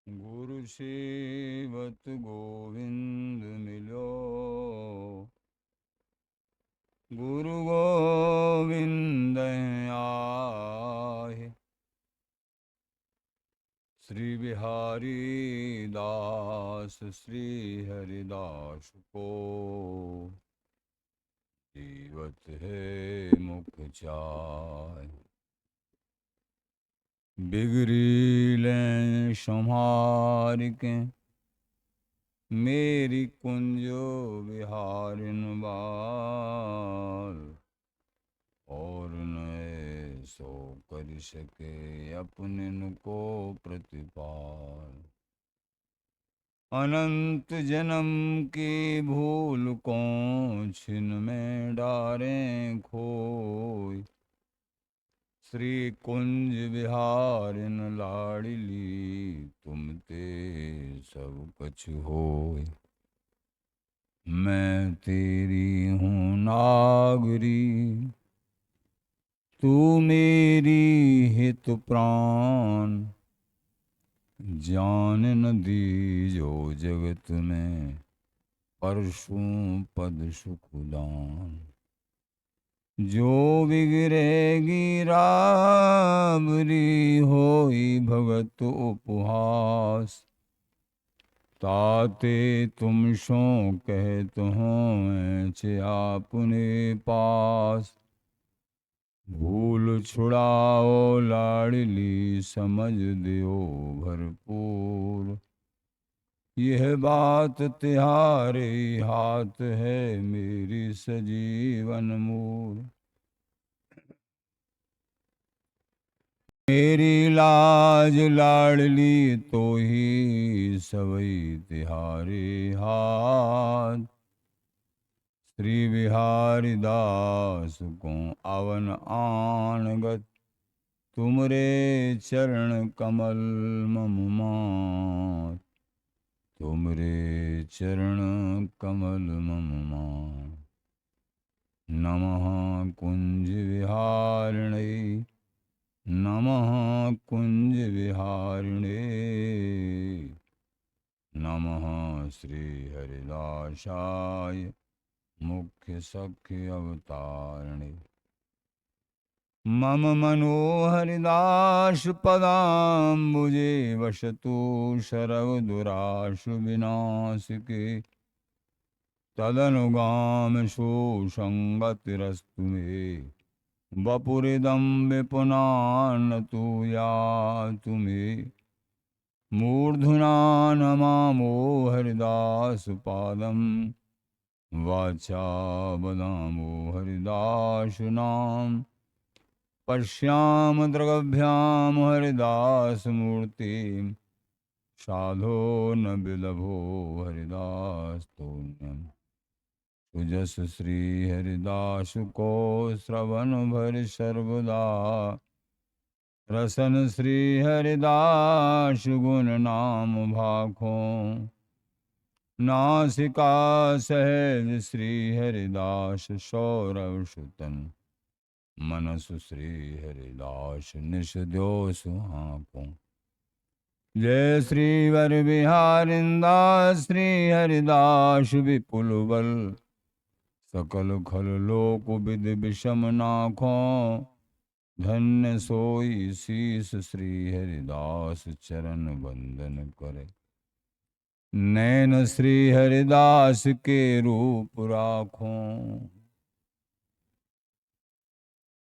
गुरु सेवत गोविंद मिलो। गुरु गोविंद आहे। श्री बिहारी दास श्री हरिदास को जीवत है मुख चाय। बिगड़ी लें संहार के मेरी कुंजो विहारिन बाल। और नए सो कर सके अपने को प्रतिपाल। अनंत जन्म की भूल को छिन में डारें खोई। श्री कुंज विहारिन लाडली तुम ते सब कछ होय। मैं तेरी हूँ नागरी तू मेरी हित प्राण। जान न दीजो जगत में परशु पद सुखदान। जो बिगड़ेगी राबरी होई भगत उपहास। ताते तुम सो कहत हो ऐचे आपने पास। भूल छुड़ाओ लाडली समझ दियो भरपूर। यह बात तिहारे हाथ है मेरी सजीवन मूर। मेरी लाज लाडली तो ही सवई तिहारे हाथ। श्री बिहारी दास को अवन आनगत तुमरे चरण कमल मम मात। तुमरे चरण कमल मम मात। नमः कुंज विहारिणे नमः कुंज विहारिणे नमः श्री हरिदासाय मुख्य सख्य अवतारिणे। मम मनोहरिदास पदाम्बुजे वसतु सर्वदुराशु विनाशिके। तदनुगाम सुसंगतिरस्तु मे। वपुरिदं विपुनान्नतु यातु मे। मूर्धना नमामो हरिदास पादं। वाचा वदामो हरिदास नाम। पश्याम दृगभ्याम हरिदास मूर्ति। साधो न विलभो हरिदास तोन्यम। सुजस श्री हरिदास को श्रवण भर सर्वदा। रसन श्री हरिदास गुण नाम भाखो। नासिका सहज श्री हरिदास सौरव सुतन। मनसु श्री हरिदास निश दो सुहाको। जय श्री वर बिहारिंदास श्री हरिदास विपुल बल। सकल खल लोक विद विषम नाखो। धन्य सोई शीस श्री हरिदास चरण वंदन करे। नैन श्री हरिदास के रूप राखो।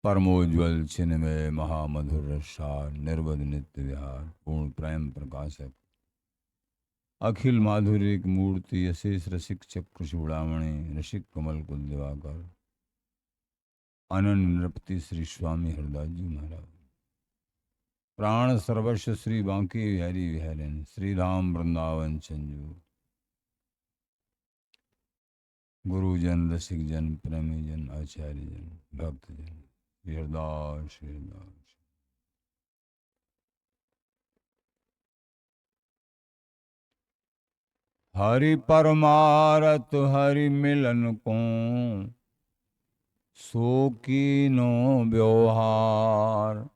परमोज्वल चिन्मय महामधुर रसार निर्वध नित्य विहार पूर्ण प्रेम प्रकाशक। अखिल माधुरिक मूर्ति अशेष रसिक चक्र चूड़ामणि रसिक कमल कुल दिवाकर। अनन्य नृपति श्री स्वामी हरदास जी महाराज। प्राण सर्वस्व श्री बांके बिहारी बिहारिन श्रीधाम वृंदावन चंजू। गुरुजन रसिक जन प्रेमी जन आचार्य जन भक्त जन हरदास हरदास। हरि परमारत हरि मिलन को सो कीनो व्यवहार।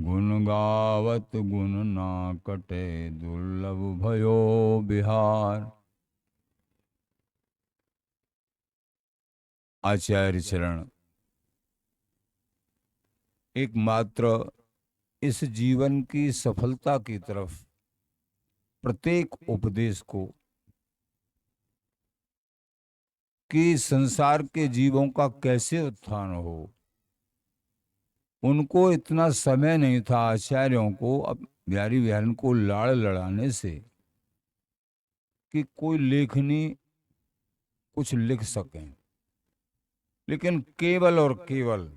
गुण गावत गुण ना कटे, दुर्लभ भयो बिहार। आचार्य चरण एकमात्र इस जीवन की सफलता की तरफ प्रत्येक उपदेश को, कि संसार के जीवों का कैसे उत्थान हो, उनको इतना समय नहीं था आचार्यों को अब बिहारी बहन को लाड़ लड़ाने से कि कोई लेखनी कुछ लिख सकें, लेकिन केवल और केवल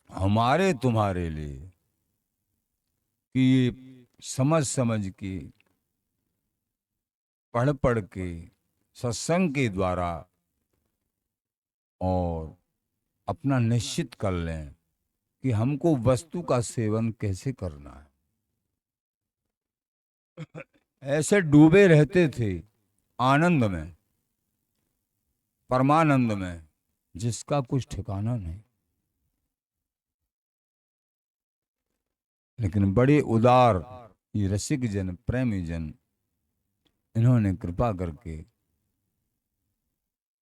हमारे तुम्हारे लिए, कि ये समझ समझ के, पढ़ पढ़ के, सत्संग के द्वारा और अपना निश्चित कर लें कि हमको वस्तु का सेवन कैसे करना है। ऐसे डूबे रहते थे आनंद में, परमानंद में, जिसका कुछ ठिकाना नहीं। लेकिन बड़े उदार ये रसिक जन, प्रेमी जन, इन्होंने कृपा करके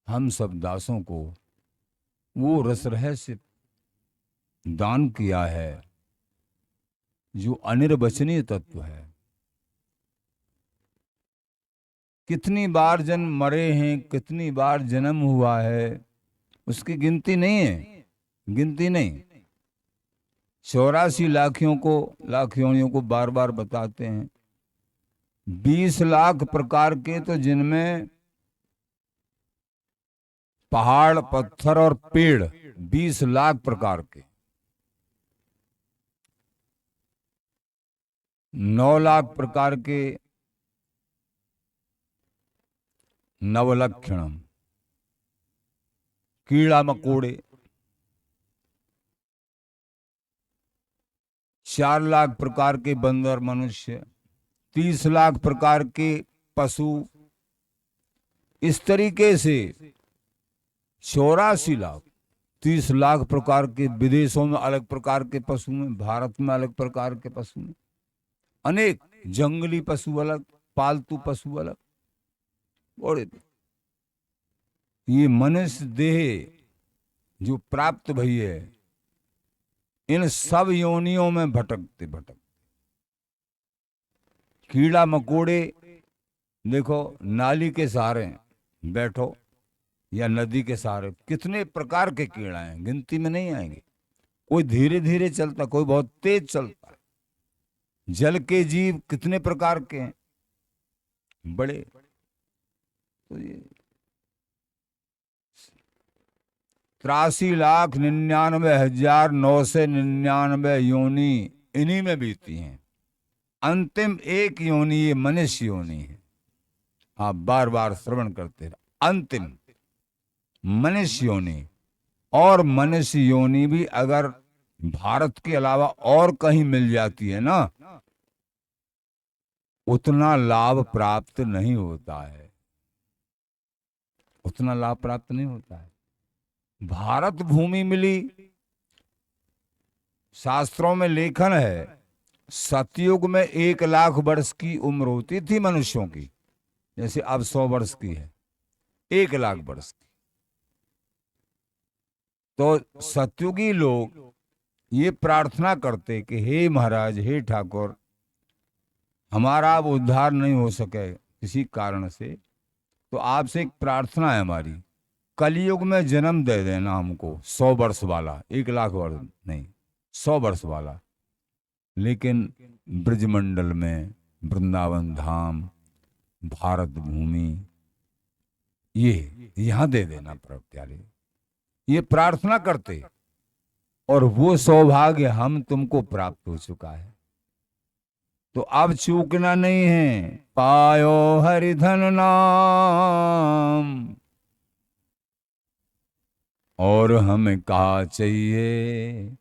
हम सब दासों को वो रस रहस्य दान किया है जो अनिर्वचनीय तत्व है। कितनी बार जन मरे हैं, कितनी बार जन्म हुआ है, उसकी गिनती नहीं है, गिनती नहीं। 84 लाखियों को, लाख योनियों को बार बार बताते हैं। 20 लाख प्रकार के, तो जिनमें पहाड़, पत्थर और पेड़, 20 लाख प्रकार के। 9 लाख प्रकार के नवलक्षणम, कीड़ा मकोड़े। 4 लाख प्रकार के बंदर मनुष्य, 30 लाख प्रकार के पशु। इस तरीके से 84 लाख, 30 लाख प्रकार के, विदेशों में अलग प्रकार के पशु में, भारत में अलग प्रकार के पशु में, अनेक जंगली पशु अलग, पालतू पशु अलग। और ये मनुष्य देह जो प्राप्त भई है, इन सब योनियों में भटकते भटकते, कीड़ा मकोड़े देखो, नाली के सहारे बैठो या नदी के सहारे, कितने प्रकार के कीड़ा हैं, गिनती में नहीं आएंगे। कोई धीरे धीरे चलता, कोई बहुत तेज चलता है। जल के जीव कितने प्रकार के हैं, बड़े। तो ये 83,99,999 योनि इन्हीं में बीती हैं। अंतिम एक योनि ये मनुष्य योनि है। आप बार बार श्रवण करते रहो, अंतिम मनुष्य योनि। और मनुष्य योनि भी अगर भारत के अलावा और कहीं मिल जाती है ना, उतना लाभ प्राप्त नहीं होता है, उतना लाभ प्राप्त नहीं होता है। भारत भूमि मिली, शास्त्रों में लेखन है, सतयुग में 1 लाख वर्ष की उम्र होती थी मनुष्यों की, जैसे अब 100 वर्ष की है, 1 लाख वर्ष की। तो सतयुगी लोग ये प्रार्थना करते कि हे महाराज, हे ठाकुर, हमारा अब उद्धार नहीं हो सके किसी कारण से, तो आपसे एक प्रार्थना है हमारी, कलयुग में जन्म दे देना हमको 100 वर्ष वाला, 1 लाख वर्ष नहीं, 100 वर्ष वाला। लेकिन ब्रजमंडल में, वृंदावन धाम, भारत भूमि, ये यहां दे देना प्रभु प्यारे, ये प्रार्थना करते। और वो सौभाग्य हम तुमको प्राप्त हो चुका है, तो अब चूकना नहीं है। पायो हरिधन नाम, और हमें कहा चाहिए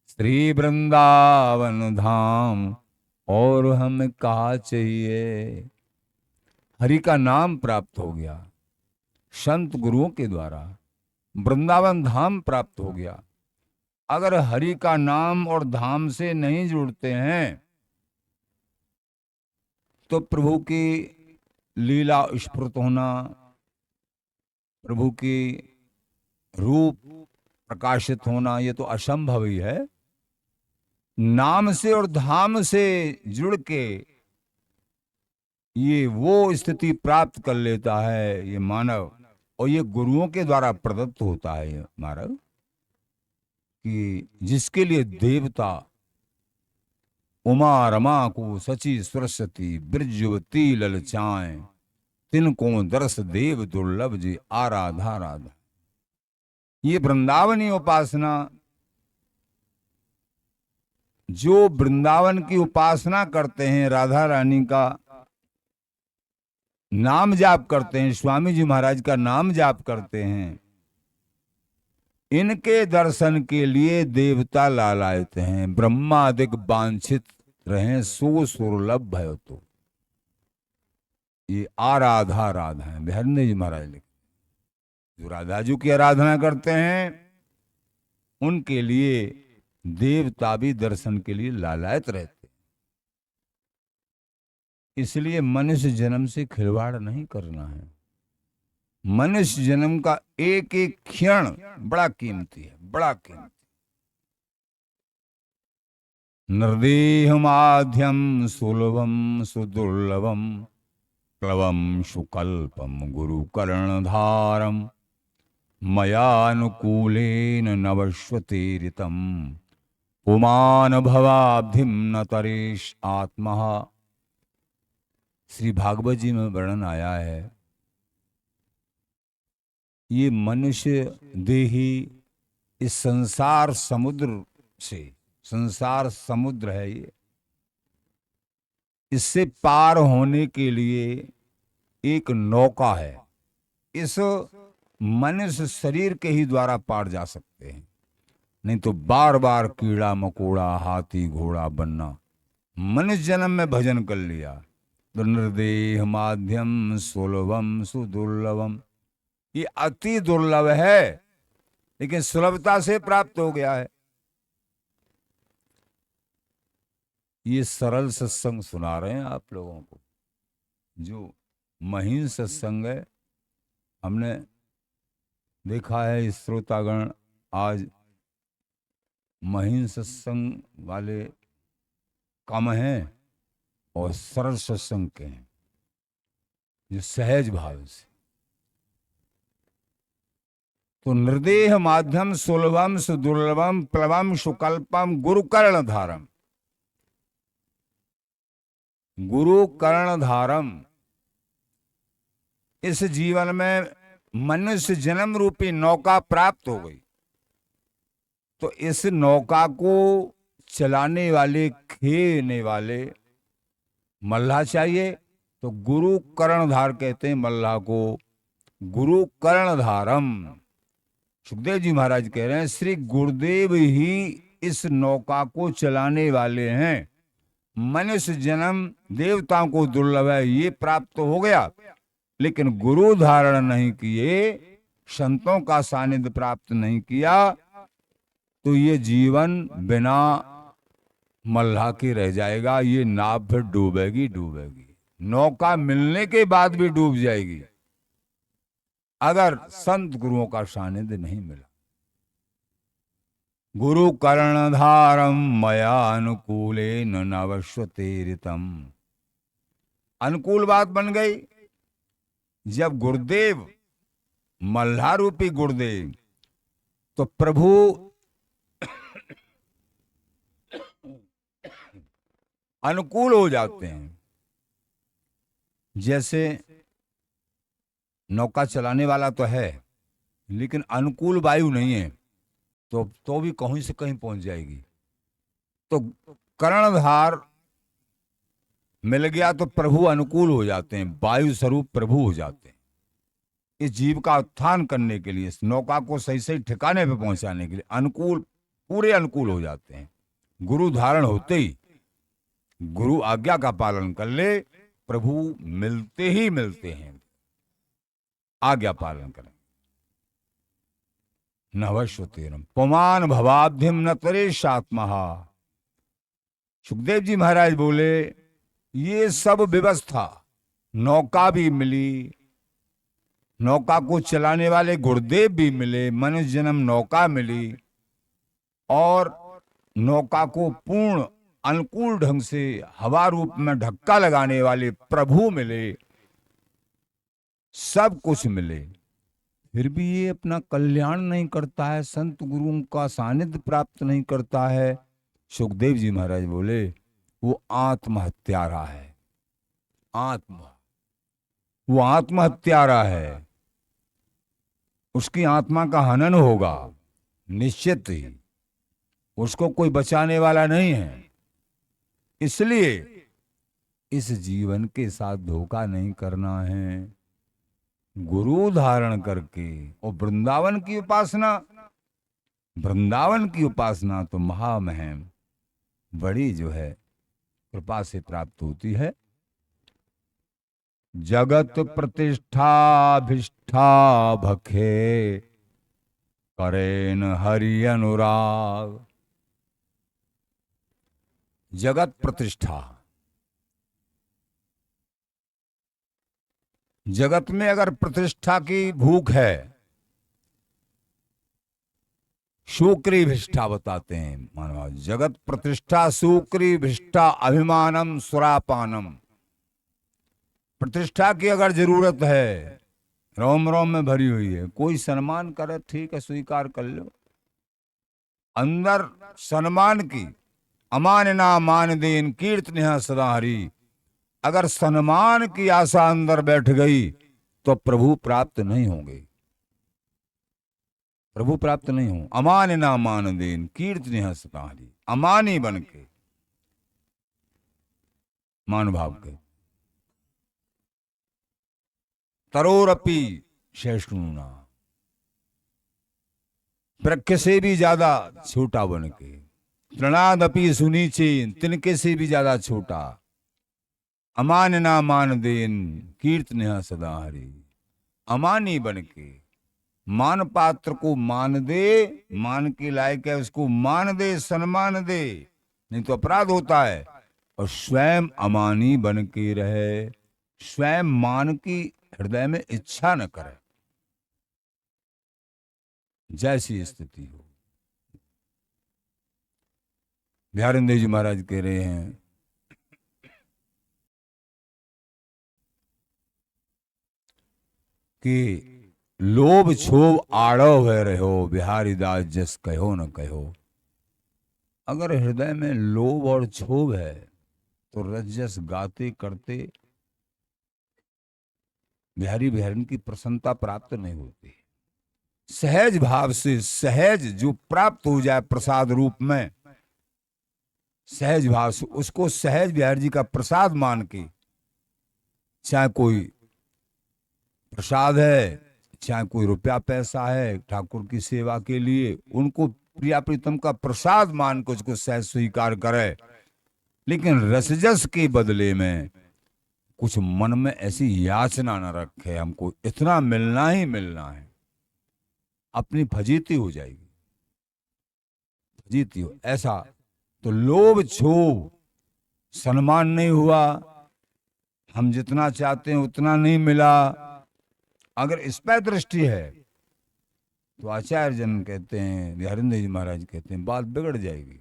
श्री वृंदावन धाम, और हमें कहा चाहिए। हरि का नाम प्राप्त हो गया संत गुरुओं के द्वारा, वृंदावन धाम प्राप्त हो गया। अगर हरि का नाम और धाम से नहीं जुड़ते हैं तो प्रभु की लीला स्फुरत होना, प्रभु की रूप प्रकाशित होना, ये तो असंभव ही है। नाम से और धाम से जुड़ के ये वो स्थिति प्राप्त कर लेता है ये मानव, और ये गुरुओं के द्वारा प्रदत्त होता है ये मानव, कि जिसके लिए देवता उमा रमा को सची सरस्वती ब्रजवती ललचाएं, तिनको दर्श देव दुर्लभ जी आराधा राधा। ये वृंदावनी उपासना, जो वृंदावन की उपासना करते हैं, राधा रानी का नाम जाप करते हैं, स्वामी जी महाराज का नाम जाप करते हैं, इनके दर्शन के लिए देवता लालायत हैं। ब्रह्मादिक वांछित रहे सो सुरलभ भयो। तो ये आराधा राधा है, बिहारी जी महाराज लिखे। जो राधा जी की आराधना करते हैं उनके लिए देवता भी दर्शन के लिए लालायत रहते। इसलिए मनुष्य जन्म से खिलवाड़ नहीं करना है। मनुष्य जन्म का एक एक क्षण बड़ा कीमती है, बड़ा कीमती। निर्देह माध्यम सुलभम सुदुर्लभम प्लवम सुकल्पम गुरु कर्णधारम मयानुकूलेन नवश्वतीरितम पुमान भवाब्धिम न तरेश आत्मा। श्री भागवत जी में वर्णन आया है, ये मनुष्य देही इस संसार समुद्र से, संसार समुद्र है ये, इससे पार होने के लिए एक नौका है। इस मनुष्य शरीर के ही द्वारा पार जा सकते हैं, नहीं तो बार बार कीड़ा मकोड़ा हाथी घोड़ा बनना। मनुष्य जन्म में भजन कर लिया तो निर्देह माध्यम सुलभम सुदुर्लभम, ये अति दुर्लभ है लेकिन सुलभता से प्राप्त हो गया है। ये सरल सत्संग सुना रहे हैं आप लोगों को, जो महीन सत्संग है। हमने देखा है श्रोतागण आज महीन सत्संग वाले कम हैं और सरल सत्संग के हैं, जो सहज भाव से। तो निर्देह माध्यम सुलभम सुदुर्लभम प्लवम सुकल्पम गुरु कर्णधारम, गुरु कर्णधारम। इस जीवन में मनुष्य जन्म रूपी नौका प्राप्त हो गई, तो इस नौका को चलाने वाले, खेने वाले मल्लाह चाहिए। तो गुरु कर्णधार कहते हैं मल्लाह को, गुरु कर्णधारम। सुखदेव जी महाराज कह रहे हैं श्री गुरुदेव ही इस नौका को चलाने वाले हैं। मनुष्य जन्म देवताओं को दुर्लभ है, ये प्राप्त हो गया, लेकिन गुरु धारण नहीं किए, संतों का सानिध्य प्राप्त नहीं किया, तो ये जीवन बिना मल्लाह के रह जाएगा। ये नाव फिर डूबेगी डूबेगी, नौका मिलने के बाद भी डूब जाएगी अगर संत गुरुओं का सानिध्य नहीं मिला। गुरु कर्णधारम मया अनुकूलेन नवश्वतीरितम। अनुकूल बात बन गई जब गुरुदेव, मल्लाह रूपी गुरुदेव, तो प्रभु अनुकूल हो जाते हैं। जैसे नौका चलाने वाला तो है लेकिन अनुकूल वायु नहीं है, तो भी कहीं से कहीं पहुंच जाएगी। तो कर्णधार मिल गया तो प्रभु अनुकूल हो जाते हैं, वायु स्वरूप प्रभु हो जाते हैं। इस जीव का उत्थान करने के लिए, इस नौका को सही सही ठिकाने पे पहुंचाने के लिए अनुकूल, पूरे अनुकूल हो जाते हैं। गुरु धारण होते ही, गुरु आज्ञा का पालन कर ले, प्रभु मिलते ही मिलते हैं। आज्ञा पालन करें, नभश्वतीरम पुमान भवाब्धिम न तरेशात्महा। सुखदेव जी महाराज बोले ये सब व्यवस्था, नौका भी मिली, नौका को चलाने वाले गुरुदेव भी मिले, मनुष्य जन्म नौका मिली, और नौका को पूर्ण अनुकूल ढंग से हवा रूप में धक्का लगाने वाले प्रभु मिले, सब कुछ मिले, फिर भी ये अपना कल्याण नहीं करता है, संत गुरुओं का सानिध्य प्राप्त नहीं करता है। सुखदेव जी महाराज बोले वो आत्महत्यारा है। वो आत्महत्यारा है, उसकी आत्मा का हनन होगा निश्चित ही, उसको कोई बचाने वाला नहीं है। इसलिए इस जीवन के साथ धोखा नहीं करना है, गुरु धारण करके। और वृंदावन की उपासना तो महामहिम बड़ी जो है कृपा से प्राप्त होती है। जगत प्रतिष्ठाभिष्ठा भखे करेन हरि अनुराग। जगत प्रतिष्ठा, जगत में अगर प्रतिष्ठा की भूख है, शूक्री भिष्ठा बताते हैं मानव, जगत प्रतिष्ठा शूक्री भिष्ठा अभिमानम सुरापानम। प्रतिष्ठा की अगर जरूरत है, रोम रोम में भरी हुई है, कोई सम्मान करे ठीक है स्वीकार कर लो, अंदर सम्मान की अमानना मान देन कीर्तन सदा हरि। अगर सम्मान की आशा अंदर बैठ गई तो प्रभु प्राप्त नहीं होंगे, प्रभु प्राप्त नहीं हो। अमानना मान देन कीर्तन सदा हरि, अमानी बन के मान भाव के। तरोरपि शेषणुना, वृक्ष से भी ज्यादा छोटा बन के। तृणादपि सुनीचे, तिनके से भी ज्यादा छोटा। अमानना मान देन कीर्तन सदा हरि, अमानी बन के मान पात्र को मान दे, मान के लायक है उसको मान दे, सम्मान दे, नहीं तो अपराध होता है। और स्वयं अमानी बन के रहे, स्वयं मान की हृदय में इच्छा न करे, जैसी स्थिति हो। बिहारिंद देव जी महाराज कह रहे हैं कि लोभ क्षोभ आड़व है रहो, बिहारी दास जस कहो न कहो। अगर हृदय में लोभ और क्षोभ है तो रजस गाते करते बिहारी बिहारिन की प्रसन्नता प्राप्त नहीं होती। सहज भाव से, सहज जो प्राप्त हो जाए प्रसाद रूप में, सहज भाव से उसको सहज बिहारी जी का प्रसाद मान के, चाहे कोई प्रसाद है, चाहे कोई रुपया पैसा है ठाकुर की सेवा के लिए, उनको प्रिया प्रीतम का प्रसाद मान के उसको सहज स्वीकार करे। लेकिन रसजस के बदले में कुछ मन में ऐसी याचना न रखे, हमको इतना मिलना ही मिलना है, अपनी फजीती हो जाएगी, फजीती हो। ऐसा तो लोभ क्षोभ, सम्मान नहीं हुआ, हम जितना चाहते हैं उतना नहीं मिला, अगर इस पर दृष्टि है तो आचार्य जन कहते हैं, बिहारिंद जी महाराज कहते हैं, बात बिगड़ जाएगी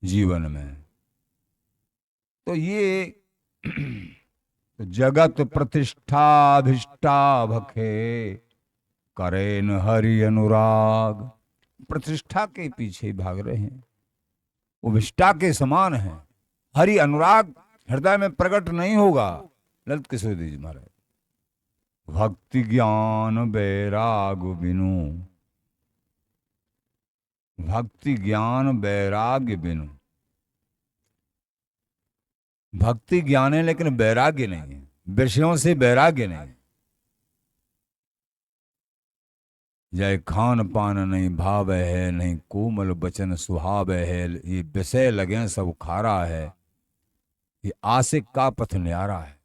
जीवन में। तो ये तो जगत प्रतिष्ठाभिष्टा भखे करेन हरि अनुराग। प्रतिष्ठा के पीछे भाग रहे हैं, वो विष्ठा के समान है, हरि अनुराग हृदय में प्रकट नहीं होगा। ललित किशोर जी महाराज, भक्ति ज्ञान वैराग बिनु, भक्ति ज्ञान वैराग्य बिनु। भक्ति ज्ञान है लेकिन वैराग्य नहीं है, विषयों से वैराग्य नहीं। जय खान पान नहीं भाव है, नहीं कोमल बचन सुहाव है, ये विषय लगे सब खारा है, ये आशिक का पथ न्यारा है।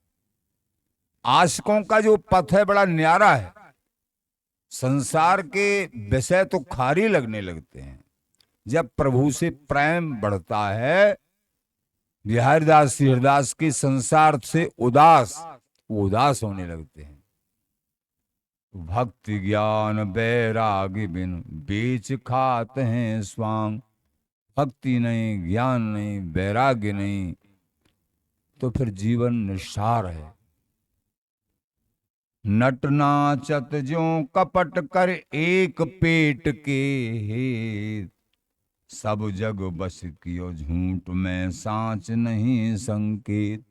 आशिकों का जो पथ है बड़ा न्यारा है, संसार के विषय तो खारी लगने लगते हैं। जब प्रभु से प्रेम बढ़ता है, बिहारीदास श्रीहरिदास के संसार से वो उदास होने लगते हैं। भक्ति ज्ञान बैरागी बिन बेच खाते हैं स्वांग। भक्ति नहीं, ज्ञान नहीं, वैराग्य नहीं, तो फिर जीवन निस्सार है। नट नाचत ज्यों कपट कर एक पेट के, सब जग बस कियो झूठ में सांच नहीं संकेत।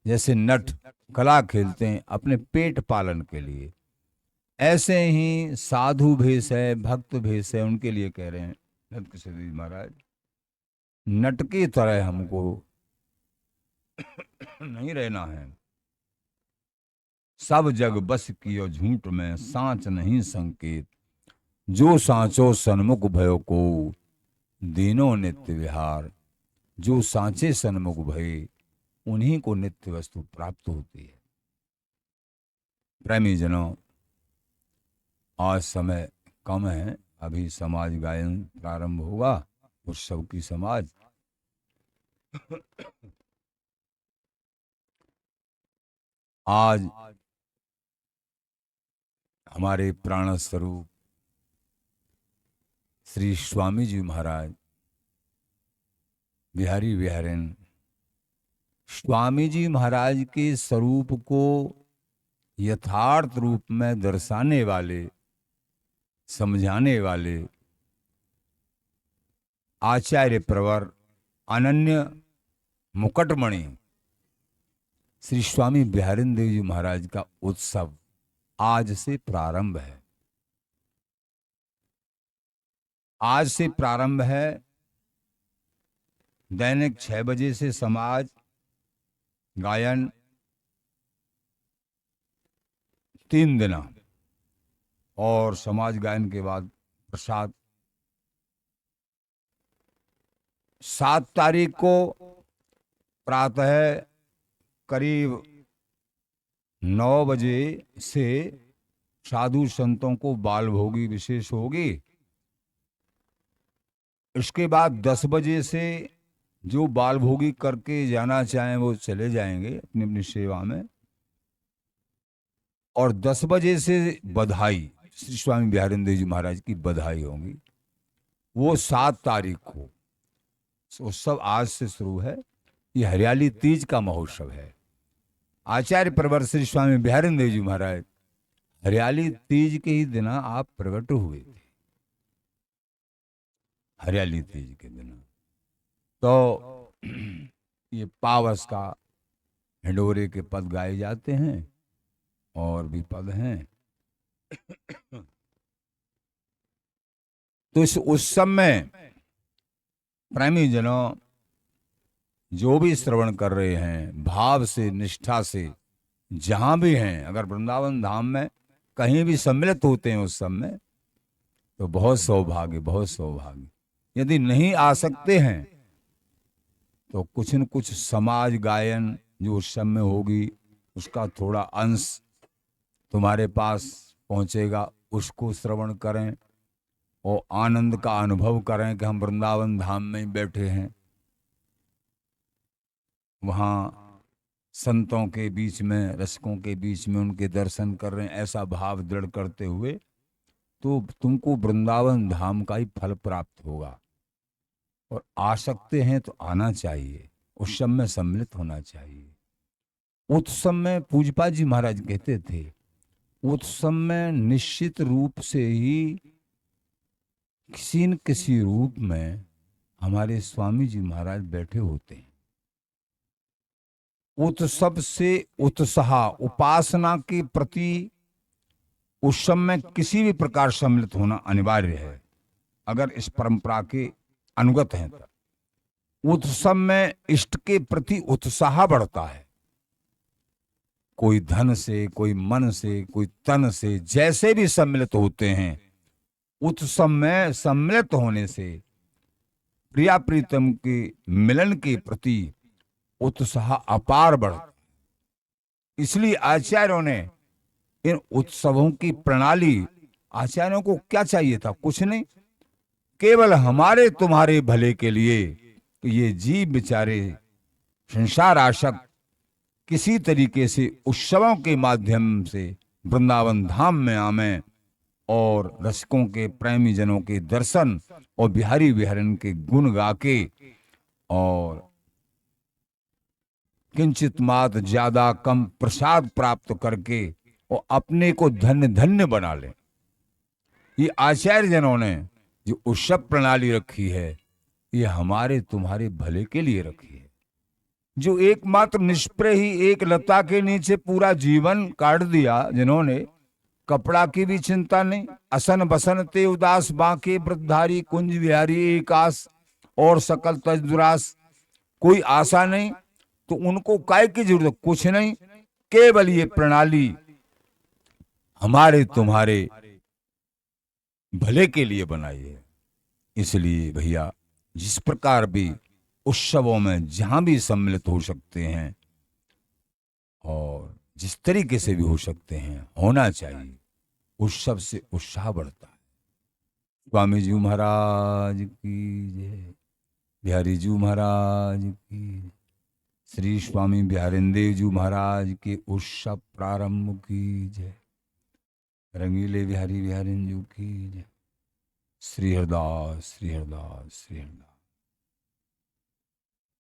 जैसे नट कला खेलते हैं अपने पेट पालन के लिए, ऐसे ही साधु भेष है, भक्त भेष है, उनके लिए कह रहे हैं नंद किशोर जी महाराज। नट की तरह हमको नहीं रहना है। सब जग बस कियो झूठ में सांच नहीं संकेत। जो सांचो सन्मुख भयो को, दीनो नित्य विहार। जो सांचे सन्मुख भये, उन्हीं को नित्य वस्तु प्राप्त होती है। प्रेमी जनों, आज समय कम है, अभी समाज गायन प्रारंभ होगा, उत्सव की समाज। आज हमारे प्राण स्वरूप श्री स्वामी जी महाराज बिहारी विहारिन स्वामी जी महाराज के स्वरूप को यथार्थ रूप में दर्शाने वाले, समझाने वाले आचार्य प्रवर अनन्य मुकुटमणि श्री स्वामी बिहारिंद्र देव जी महाराज का उत्सव आज से प्रारंभ है। आज से प्रारंभ है। दैनिक 6 बजे से समाज गायन 3 दिन, और समाज गायन के बाद प्रसाद। 7 तारीख को प्रातः करीब 9 बजे से साधु संतों को बाल भोगी विशेष होगी। इसके बाद 10 बजे से जो बाल भोगी करके जाना चाहें वो चले जाएंगे अपनी अपनी सेवा में, और 10 बजे से बधाई, श्री स्वामी बिहारिंद्र देव जी महाराज की बधाई होगी। वो 7 तारीख को उत्सव आज से शुरू है। ये हरियाली तीज का महोत्सव है। आचार्य प्रवर श्री स्वामी बिहारिंद्र देव जी महाराज हरियाली तीज के ही दिन आप प्रकट हुए थे। हरियाली तीज के दिन तो ये पावस का हिंडोरे के पद गाए जाते हैं, और भी पद हैं। तो इस उत्सव में प्रेमी जनों जो भी श्रवण कर रहे हैं, भाव से, निष्ठा से, जहां भी हैं, अगर वृंदावन धाम में कहीं भी सम्मिलित होते हैं उस समय, तो बहुत सौभाग्य, बहुत सौभाग्य। यदि नहीं आ सकते हैं तो कुछ न कुछ समाज गायन जो उस समय होगी, उसका थोड़ा अंश तुम्हारे पास पहुंचेगा, उसको श्रवण करें और आनंद का अनुभव करें कि हम वृंदावन धाम में ही बैठे हैं। वहाँ संतों के बीच में, रसिकों के बीच में उनके दर्शन कर रहे हैं, ऐसा भाव दृढ़ करते हुए तो तुमको वृंदावन धाम का ही फल प्राप्त होगा। और आ सकते हैं तो आना चाहिए, उत्सव में सम्मिलित होना चाहिए। उत्सव में पूजपा जी महाराज कहते थे, उत्सव में निश्चित रूप से ही किसी न किसी रूप में हमारे स्वामी जी महाराज बैठे होते हैं। उत्सव से उत्साह, उपासना के प्रति उत्सव में किसी भी प्रकार सम्मिलित होना अनिवार्य है, अगर इस परंपरा के अनुगत हैं तो। उत्सव में इष्ट के प्रति उत्साह बढ़ता है। कोई धन से, कोई मन से, कोई तन से, जैसे भी सम्मिलित होते हैं, उत्सव में सम्मिलित होने से प्रिया प्रीतम के मिलन के प्रति उत्साह अपार बढ़ता। इसलिए आचार्यों ने इन उत्सवों की प्रणाली आचार्यों को क्या चाहिए था? कुछ नहीं, केवल हमारे तुम्हारे भले के लिए कि ये जीव बेचारे संसार आशक किसी तरीके से उत्सवों के माध्यम से वृंदावन धाम में आवे और रसिकों के प्रेमी जनों के दर्शन और बिहारी बिहारन के गुण गा के और किंचित मात ज्यादा कम प्रसाद प्राप्त करके और अपने को धन्य धन्य बना ले। ये आचार्य जनों ने जो उत्सव प्रणाली रखी है, ये हमारे तुम्हारे भले के लिए रखी है। जो एकमात्र निष्प्रय ही एक लता के नीचे पूरा जीवन काट दिया, जिन्होंने कपड़ा की भी चिंता नहीं, असन बसन ते उदास बांके वृद्धारी कुंज विहारी एकास और सकल तज दुरास, कोई आशा नहीं, तो उनको काय की जरूरत? कुछ नहीं, केवल ये प्रणाली हमारे तुम्हारे भले के लिए बनाई है। इसलिए भैया जिस प्रकार भी उत्सवों में जहां भी सम्मिलित हो सकते हैं और जिस तरीके से भी हो सकते हैं, होना चाहिए। उत्सव से उत्साह बढ़ता है। स्वामी जी महाराज की जय, बिहारी जी महाराज की, श्री स्वामी बिहारिंदेव जी महाराज के उत्सव प्रारंभ की जय, रंगीले बिहारी बिहारिन जी की जय। श्री हरदास श्री हरदास श्री हरदास।